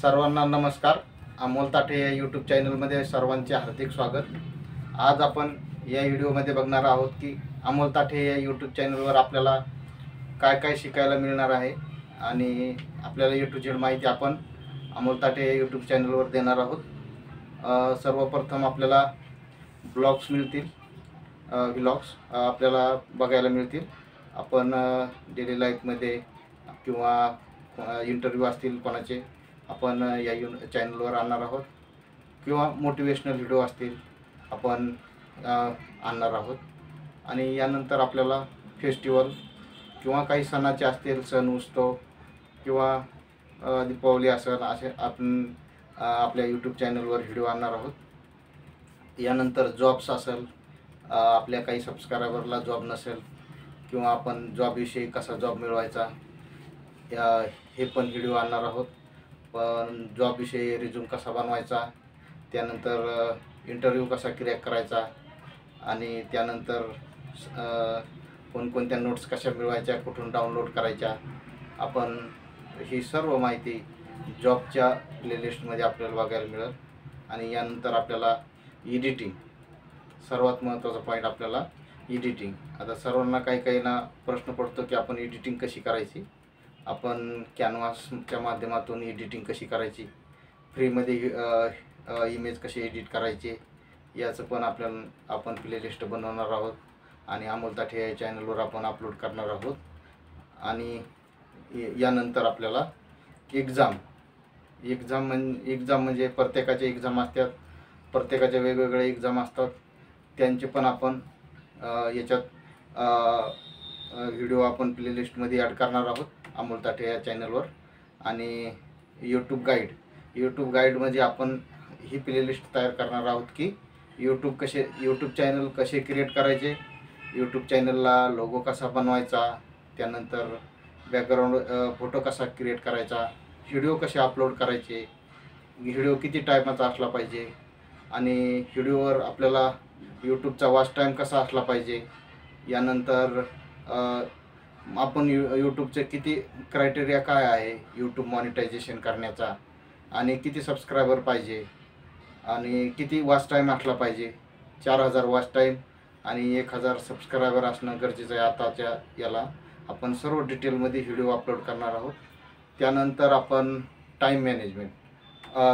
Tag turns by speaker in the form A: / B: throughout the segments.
A: सर्वांना नमस्कार। अमोल ताठे या यूट्यूब चॅनलमध्ये सर्वांचे हार्दिक स्वागत। आज आपण या व्हिडिओमध्ये बघणार आहोत की अमोल ताठे या यूट्यूब चॅनलवर आपल्याला काय काय शिकायला मिळणार आहे आणि आपल्याला ए टू झेड माहिती आपण अमोल ताठे या यूट्यूब चॅनलवर देणार आहोत। सर्वप्रथम आपल्याला ब्लॉग्स मिळतील, व्लॉग्स आपल्याला बघायला मिळतील। आपण डेली लाईफमध्ये किंवा इंटरव्ह्यू असतील कोणाचे आपण या चॅनलवर आणणार आहोत किंवा मोटिवेशनल व्हिडिओ असतील आपण आणणार आहोत। आणि यानंतर आपल्याला फेस्टिवल किंवा काही सणाचे असतील, सण उत्सव किंवा दीपावली असेल असे आपण आपल्या यूट्यूब चॅनलवर व्हिडिओ आणणार आहोत। यानंतर जॉब्स असेल, आपल्या काही सबस्क्रायबरला जॉब नसेल किंवा आपण जॉबविषयी कसा जॉब मिळवायचा हे पण व्हिडिओ आणणार आहोत। पण जॉबविषयी रिझ्यूम कसा बनवायचा, त्यानंतर इंटरव्ह्यू कसा क्रॅक करायचा आणि त्यानंतर कोणकोणत्या नोट्स कशा मिळवायच्या, कुठून डाउनलोड करायच्या, आपण ही सर्व माहिती जॉबच्या प्लेलिस्टमध्ये आपल्याला बघायला मिळेल। आणि यानंतर आपल्याला एडिटिंग, सर्वात महत्त्वाचा पॉईंट आपल्याला एडिटिंग। आता सर्वांना काही ना प्रश्न पडतो की आपण एडिटिंग कशी करायची, आपण कॅनव्हासच्या माध्यमातून एडिटिंग कशी करायची, फ्रीमध्ये इमेज कशी एडिट करायचे याचं पण आपण प्लेलिस्ट बनवणार आहोत आणि अमोल ताठे या चॅनलवर आपण अपलोड करणार आहोत। आणि यानंतर आपल्याला एक्झाम म्हणजे प्रत्येकाचे एक्झाम असतात, प्रत्येकाचे वेगवेगळे एक्झाम असतात, त्यांचे पण आपण याच्यात व्हिडिओ आपण प्लेलिस्टमध्ये ॲड करणार आहोत अमोल ताठे या चॅनलवर। आणि यूट्यूब गाईडमध्ये आपण ही प्लेलिस्ट तयार करणार आहोत की यूट्यूब चॅनल कसे क्रिएट करायचे, यूट्यूब चॅनलला लोगो कसा बनवायचा, त्यानंतर बॅकग्राऊंड फोटो कसा क्रिएट करायचा, व्हिडिओ कसे अपलोड करायचे, व्हिडिओ किती टाईमाचा असला पाहिजे आणि व्हिडिओवर आपल्याला यूट्यूबचा वॉच टाईम कसा असला पाहिजे, यानंतर आपण यूट्यूबचे किती क्रायटेरिया काय आहे यूट्यूब मॉनिटायझेशन करण्याचा, आणि किती सबस्क्रायबर पाहिजे आणि किती वॉच टाईम असला पाहिजे, 4000 वॉच टाईम आणि 1000 सबस्क्रायबर असणं गरजेचं आहे आताच्या याला। आपण सर्व डिटेलमध्ये व्हिडिओ अपलोड करणार आहोत। त्यानंतर आपण टाईम मॅनेजमेंट,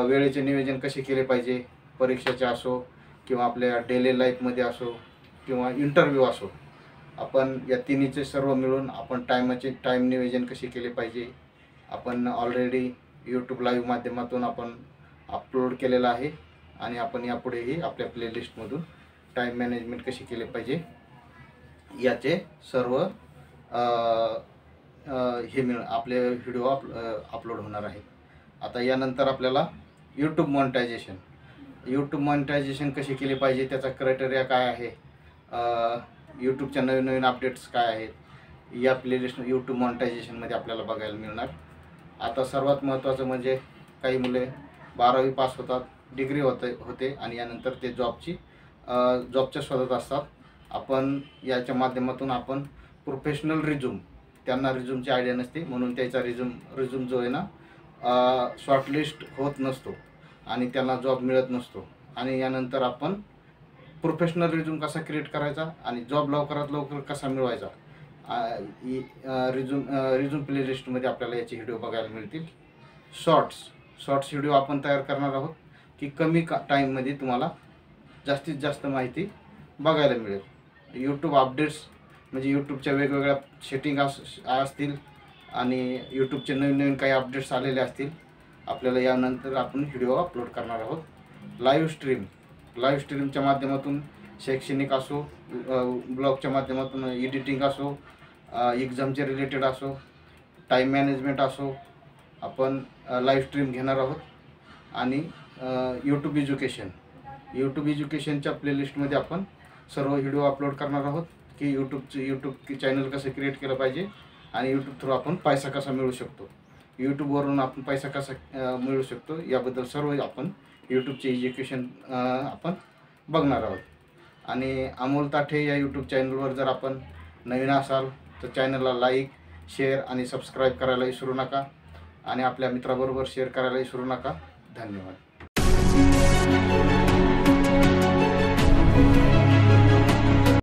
A: वेळेचे नियोजन कसे केले पाहिजे, परीक्षेचे असो किंवा आपल्या डेली लाईफमध्ये असो किंवा इंटरव्ह्यू असो, आपण या तिन्हीचे सर्व मिळून आपण टाईम नियोजन कसे केले पाहिजे आपण ऑलरेडी यूट्यूब लाईव्ह माध्यमातून आपण अपलोड केलेलं आहे आणि आपण यापुढेही आपल्या प्लेलिस्टमधून टाईम मॅनेजमेंट कशी केले पाहिजे याचे सर्व आपले व्हिडिओ अपलोड होणार आहेत। आता यानंतर आपल्याला यूट्यूब मॉनिटायझेशन कशी केली पाहिजे, त्याचा क्रायटेरिया काय आहे, यूट्यूबच्या नवीन अपडेट्स काय आहेत, या प्लेलिस्ट यूट्यूब मॉनिटायझेशनमध्ये आपल्याला बघायला मिळणार। आता सर्वात महत्त्वाचं म्हणजे काही मुले 12वी पास होतात, डिग्री होते आणि यानंतर ते जॉबच्या शोधात असतात। आपण याच्या माध्यमातून आपण प्रोफेशनल रिझ्यूम, त्यांना रिझ्यूमची आयडिया नसते म्हणून त्याचा रिझ्यूम जो आहे ना शॉर्टलिस्ट होत नसतो आणि त्यांना जॉब मिळत नसतो। आणि यानंतर आपण प्रोफेशनल रिझ्यूम कसा क्रिएट करायचा आणि जॉब लवकरात लवकर कसा मिळवायचा, रिझ्यूम प्लेलिस्टमध्ये आपल्याला याचे व्हिडिओ बघायला मिळतील। शॉर्ट्स व्हिडिओ आपण तयार करणार आहोत की कमी टाईममध्ये तुम्हाला जास्तीत जास्त माहिती बघायला मिळेल। यूट्यूब अपडेट्स म्हणजे यूट्यूबच्या वेगवेगळ्या सेटिंग असतील आणि यूट्यूबचे नवीन काही अपडेट्स आलेले असतील, आपल्याला यानंतर आपण व्हिडिओ अपलोड करणार आहोत। लाईव्ह स्ट्रीमच्या माध्यमातून शैक्षणिक असो, ब्लॉगच्या माध्यमातून एडिटिंग असो, एक्झामचे रिलेटेड असो, टाईम मॅनेजमेंट असो, आपण लाईव्ह स्ट्रीम घेणार आहोत। आणि यूट्यूब एज्युकेशनच्या प्लेलिस्टमध्ये आपण सर्व व्हिडिओ अपलोड करणार आहोत की यूट्यूब चॅनल कसं क्रिएट केलं पाहिजे आणि यूट्यूब थ्रू आपण पैसा कसा मिळवू शकतो, यूट्यूबवरून आपण पैसा कसा मिळवू शकतो, याबद्दल सर्व आपण यूट्यूबचे एज्युकेशन आपण बघणार आहोत। आणि अमोल ताठे या यूट्यूब चॅनलवर जर आपण नवीन असाल तर चॅनलला लाईक, शेअर आणि सबस्क्राईब करायला विसरू नका। आणि आपल्या मित्राबरोबर शेअर करायला विसरू नका. धन्यवाद.